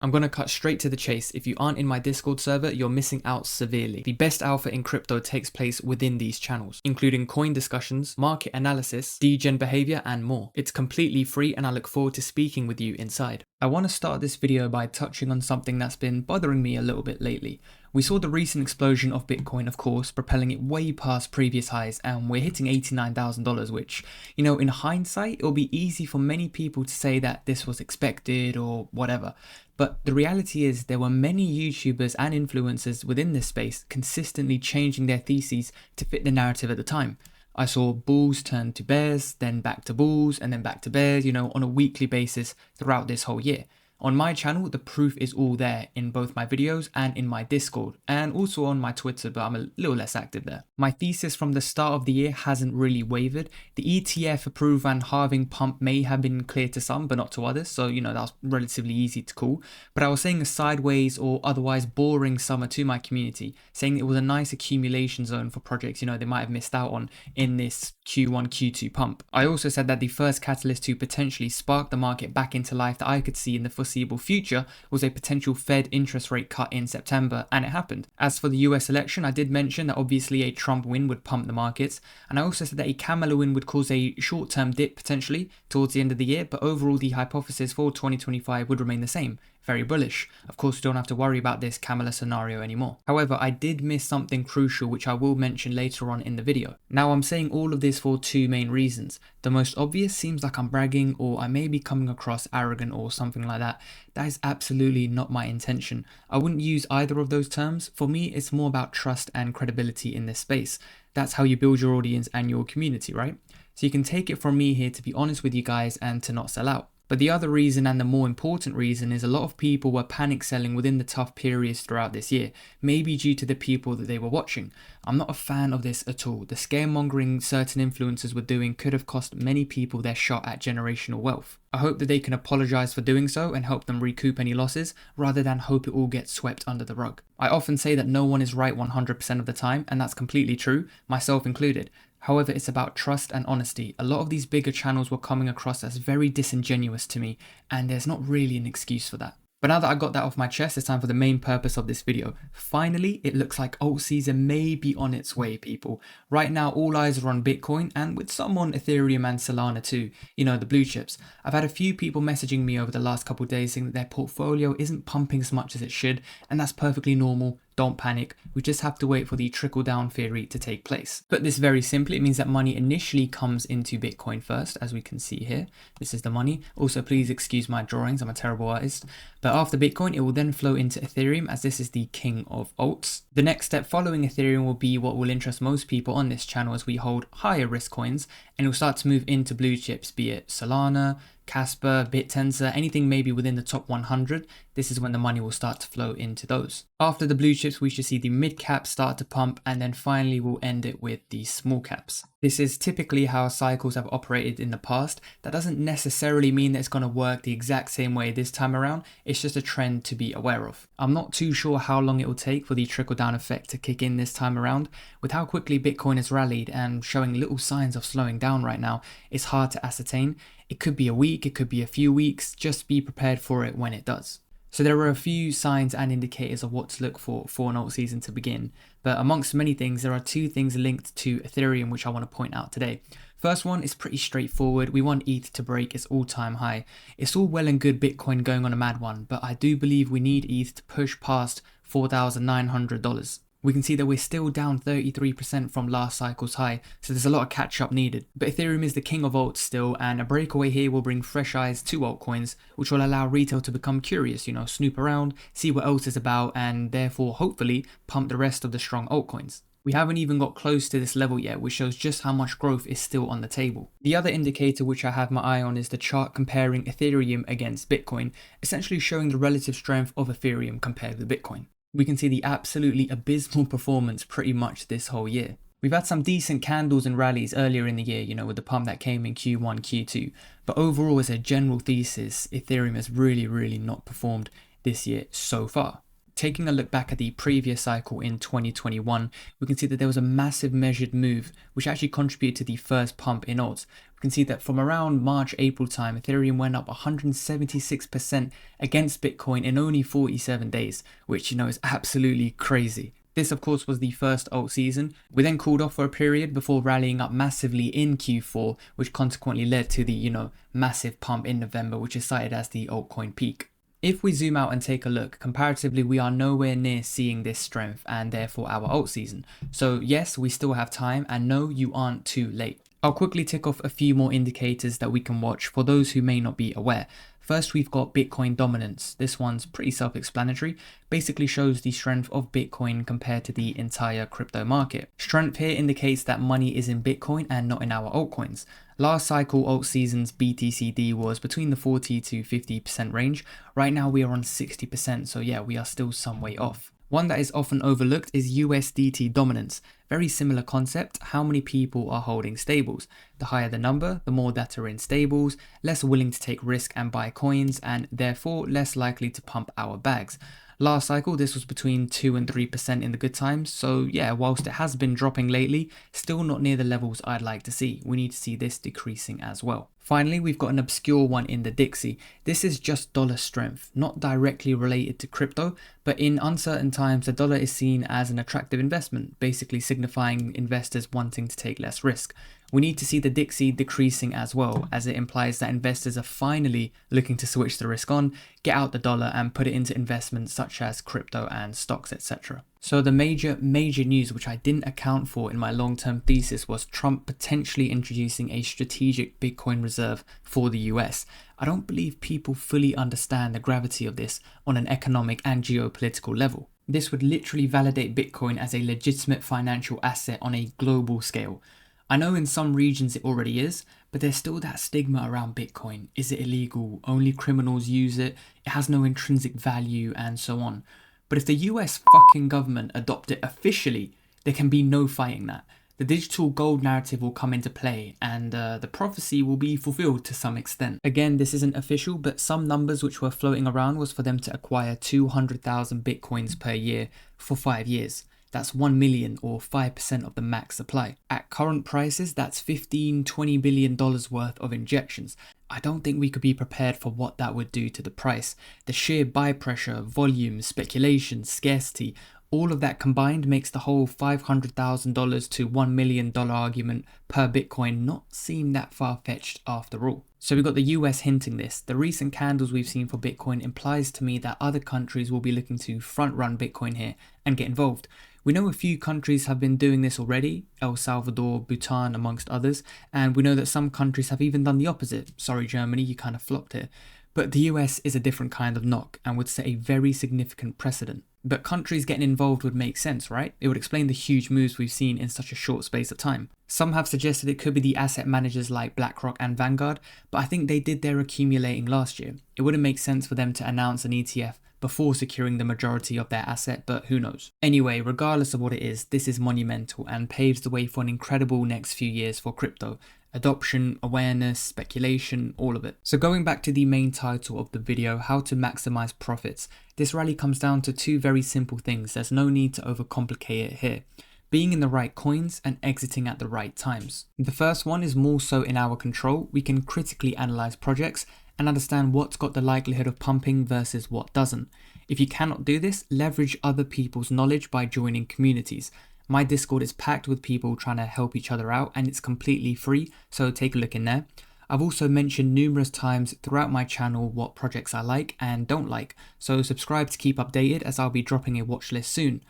I'm going to cut straight to the chase. If you aren't in my Discord server, you're missing out severely. The best alpha in crypto takes place within these channels, including coin discussions, market analysis, degen behavior, and more. It's completely free and I look forward to speaking with you inside. I want to start this video by touching on something that's been bothering me a little bit lately. We saw the recent explosion of Bitcoin, of course, propelling it way past previous highs, and we're hitting $89,000, which, in hindsight, it'll be easy for many people to say that this was expected or whatever. But the reality is there were many YouTubers and influencers within this space consistently changing their theses to fit the narrative at the time. I saw bulls turn to bears, then back to bulls, and then back to bears, on a weekly basis throughout this whole year. On my channel, the proof is all there in both my videos and in my Discord, and also on my Twitter, but I'm a little less active there. My thesis from the start of the year hasn't really wavered. The ETF approve and halving pump may have been clear to some, but not to others, so that was relatively easy to call. But I was saying a sideways or otherwise boring summer to my community, saying it was a nice accumulation zone for projects, they might have missed out on in this Q1, Q2 pump. I also said that the first catalyst to potentially spark the market back into life that I could see in the foreseeable future was a potential Fed interest rate cut in September, and it happened. As for the US election, I did mention that obviously a Trump win would pump the markets, and I also said that a Kamala win would cause a short-term dip potentially towards the end of the year, but overall the hypothesis for 2025 would remain the same. Very bullish. Of course, we don't have to worry about this Kamala scenario anymore. However, I did miss something crucial which I will mention later on in the video. Now, I'm saying all of this for two main reasons. The most obvious seems like I'm bragging or I may be coming across arrogant or something like that. That is absolutely not my intention. I wouldn't use either of those terms. For me, it's more about trust and credibility in this space. That's how you build your audience and your community, right? So you can take it from me here to be honest with you guys and to not sell out. But the other reason, and the more important reason, is a lot of people were panic selling within the tough periods throughout this year, maybe due to the people that they were watching. I'm not a fan of this at all. The scaremongering certain influencers were doing could have cost many people their shot at generational wealth. I hope that they can apologize for doing so and help them recoup any losses, rather than hope it all gets swept under the rug. I often say that no one is right 100% of the time, and that's completely true, myself included. However, it's about trust and honesty. A lot of these bigger channels were coming across as very disingenuous to me, and there's not really an excuse for that. But now that I got that off my chest, it's time for the main purpose of this video. Finally, it looks like alt season may be on its way, people. Right now, all eyes are on Bitcoin, and with some on Ethereum and Solana too, the blue chips. I've had a few people messaging me over the last couple of days saying that their portfolio isn't pumping as much as it should, and that's perfectly normal. Don't panic, we just have to wait for the trickle-down theory to take place. Put this very simply, it means that money initially comes into Bitcoin first, as we can see here. This is the money. Also, please excuse my drawings, I'm a terrible artist. But after Bitcoin, it will then flow into Ethereum, as this is the king of alts. The next step following Ethereum will be what will interest most people on this channel, as we hold higher risk coins, and it will start to move into blue chips, be it Solana, Casper, BitTensor, anything maybe within the top 100, this is when the money will start to flow into those. After the blue chips, we should see the mid caps start to pump, and then finally we'll end it with the small caps. This is typically how cycles have operated in the past. That doesn't necessarily mean that it's going to work the exact same way this time around. It's just a trend to be aware of. I'm not too sure how long it will take for the trickle-down effect to kick in this time around. With how quickly Bitcoin has rallied and showing little signs of slowing down right now, it's hard to ascertain. It could be a week, it could be a few weeks, just be prepared for it when it does. So there are a few signs and indicators of what to look for an alt season to begin. But amongst many things, there are two things linked to Ethereum which I want to point out today. First one is pretty straightforward. We want ETH to break its all-time high. It's all well and good Bitcoin going on a mad one, but I do believe we need ETH to push past $4,900. We can see that we're still down 33% from last cycle's high, so there's a lot of catch up needed. But Ethereum is the king of alts still, and a breakaway here will bring fresh eyes to altcoins, which will allow retail to become curious, snoop around, see what else is about, and therefore hopefully pump the rest of the strong altcoins. We haven't even got close to this level yet, which shows just how much growth is still on the table. The other indicator which I have my eye on is the chart comparing Ethereum against Bitcoin, essentially showing the relative strength of Ethereum compared with Bitcoin. We can see the absolutely abysmal performance pretty much this whole year. We've had some decent candles and rallies earlier in the year, with the pump that came in Q1, Q2. But overall, as a general thesis, Ethereum has really not performed this year so far. Taking a look back at the previous cycle in 2021, we can see that there was a massive measured move, which actually contributed to the first pump in odds. You can see that from around March, April time, Ethereum went up 176% against Bitcoin in only 47 days, which, is absolutely crazy. This, of course, was the first alt season. We then cooled off for a period before rallying up massively in Q4, which consequently led to the, massive pump in November, which is cited as the altcoin peak. If we zoom out and take a look, comparatively, we are nowhere near seeing this strength and therefore our alt season. So yes, we still have time, and no, you aren't too late. I'll quickly tick off a few more indicators that we can watch for those who may not be aware. First, we've got Bitcoin dominance. This one's pretty self-explanatory. Basically shows the strength of Bitcoin compared to the entire crypto market. Strength here indicates that money is in Bitcoin and not in our altcoins. Last cycle alt season's BTCD was between the 40 to 50% range. Right now we are on 60%, so yeah, we are still some way off. One that is often overlooked is USDT dominance. Very similar concept, how many people are holding stables. The higher the number, the more that are in stables, less willing to take risk and buy coins, and therefore less likely to pump our bags. Last cycle, this was between 2 and 3% in the good times, so yeah, whilst it has been dropping lately, still not near the levels I'd like to see. We need to see this decreasing as well. Finally, we've got an obscure one in the Dixie. This is just dollar strength, not directly related to crypto, but in uncertain times, the dollar is seen as an attractive investment, basically signifying investors wanting to take less risk. We need to see the Dixie decreasing as well, as it implies that investors are finally looking to switch the risk on, get out the dollar and put it into investments such as crypto and stocks, etc. So the major news which I didn't account for in my long-term thesis was Trump potentially introducing a strategic Bitcoin reserve for the US. I don't believe people fully understand the gravity of this on an economic and geopolitical level. This would literally validate Bitcoin as a legitimate financial asset on a global scale. I know in some regions it already is, but there's still that stigma around Bitcoin. Is it illegal? Only criminals use it? It has no intrinsic value and so on. But if the US fucking government adopt it officially, there can be no fighting that. The digital gold narrative will come into play and the prophecy will be fulfilled to some extent. Again, this isn't official, but some numbers which were floating around was for them to acquire 200,000 Bitcoins per year for 5 years. That's 1 million or 5% of the max supply. At current prices, that's $15–20 billion worth of injections. I don't think we could be prepared for what that would do to the price. The sheer buy pressure, volume, speculation, scarcity, all of that combined makes the whole $500,000 to $1 million argument per Bitcoin not seem that far-fetched after all. So we've got the US hinting this. The recent candles we've seen for Bitcoin implies to me that other countries will be looking to front-run Bitcoin here and get involved. We know a few countries have been doing this already, El Salvador, Bhutan amongst others, and we know that some countries have even done the opposite. Sorry Germany, you kind of flopped here. But the US is a different kind of knock and would set a very significant precedent. But countries getting involved would make sense, right? It would explain the huge moves we've seen in such a short space of time. Some have suggested it could be the asset managers like BlackRock and Vanguard, but I think they did their accumulating last year. It wouldn't make sense for them to announce an ETF before securing the majority of their asset, but who knows. Anyway, regardless of what it is, this is monumental and paves the way for an incredible next few years for crypto. Adoption, awareness, speculation, all of it. So going back to the main title of the video, how to maximize profits. This rally comes down to two very simple things. There's no need to overcomplicate it here. Being in the right coins and exiting at the right times. The first one is more so in our control. We can critically analyze projects and understand what's got the likelihood of pumping versus what doesn't. If you cannot do this, leverage other people's knowledge by joining communities. My Discord is packed with people trying to help each other out and it's completely free, so take a look in there. I've also mentioned numerous times throughout my channel what projects I like and don't like, so subscribe to keep updated as I'll be dropping a watch list soon.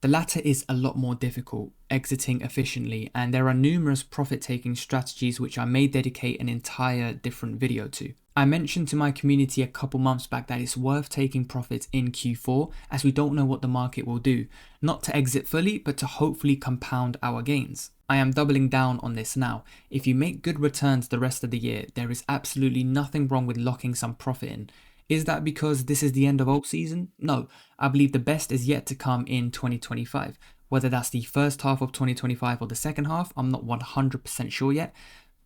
The latter is a lot more difficult, exiting efficiently, and there are numerous profit-taking strategies which I may dedicate an entire different video to. I mentioned to my community a couple months back that it's worth taking profits in Q4 as we don't know what the market will do. Not to exit fully, but to hopefully compound our gains. I am doubling down on this now. If you make good returns the rest of the year, there is absolutely nothing wrong with locking some profit in. Is that because this is the end of alt season? No, I believe the best is yet to come in 2025. Whether that's the first half of 2025 or the second half, I'm not 100% sure yet.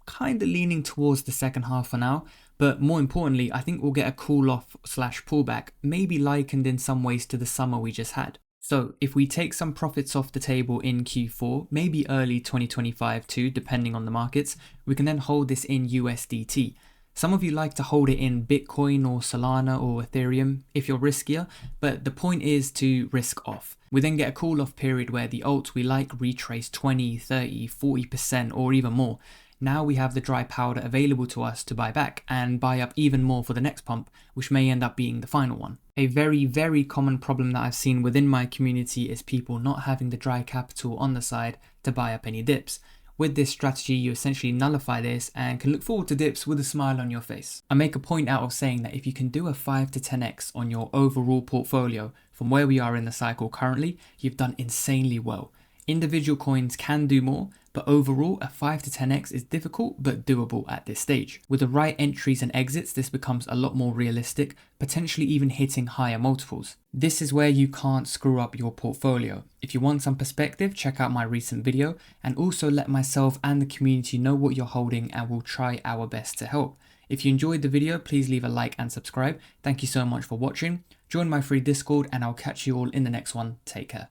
Kind of leaning towards the second half for now, but more importantly, I think we'll get a cool off / pullback, maybe likened in some ways to the summer we just had. So if we take some profits off the table in Q4, maybe early 2025 too, depending on the markets, we can then hold this in USDT. Some of you like to hold it in Bitcoin or Solana or Ethereum if you're riskier, but the point is to risk off. We then get a cool off period where the alts we like retrace 20, 30, 40% or even more. Now we have the dry powder available to us to buy back and buy up even more for the next pump, which may end up being the final one. A very, very common problem that I've seen within my community is people not having the dry capital on the side to buy up any dips. With this strategy, you essentially nullify this and can look forward to dips with a smile on your face. I make a point out of saying that if you can do a 5 to 10x on your overall portfolio from where we are in the cycle currently, you've done insanely well. Individual coins can do more, but overall a 5 to 10x is difficult but doable at this stage. With the right entries and exits, this becomes a lot more realistic, potentially even hitting higher multiples. This is where you can't screw up your portfolio. If you want some perspective, check out my recent video and also let myself and the community know what you're holding and we'll try our best to help. If you enjoyed the video, please leave a like and subscribe. Thank you so much for watching. Join my free Discord and I'll catch you all in the next one. Take care.